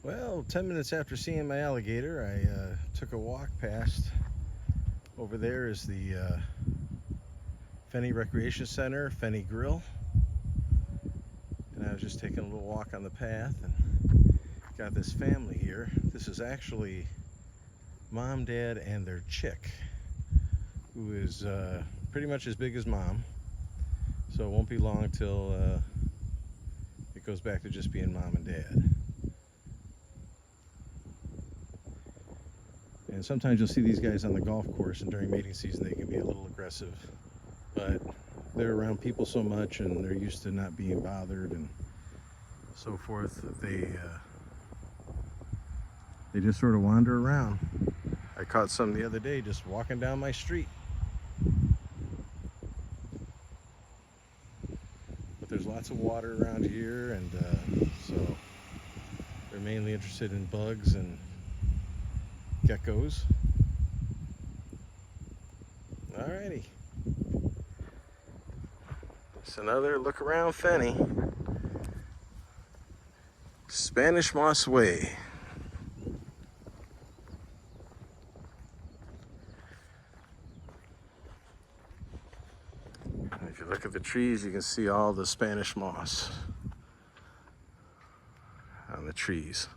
Well, 10 minutes after seeing my alligator, I took a walk past. Over there is the Fenney Recreation Center, Fenney Grill. And I was just taking a little walk on the path and got this family here. This is actually mom, dad, and their chick, who is pretty much as big as mom. So it won't be long till it goes back to just being mom and dad. And sometimes you'll see these guys on the golf course, and during mating season they can be a little aggressive, but they're around people so much and they're used to not being bothered and so forth that they just sort of wander around. I caught some the other day just walking down my street. But there's lots of water around here, and so they're mainly interested in bugs and geckos. Alrighty. It's another look around Fenney. Spanish Moss Way. And if you look at the trees, you can see all the Spanish moss on the trees.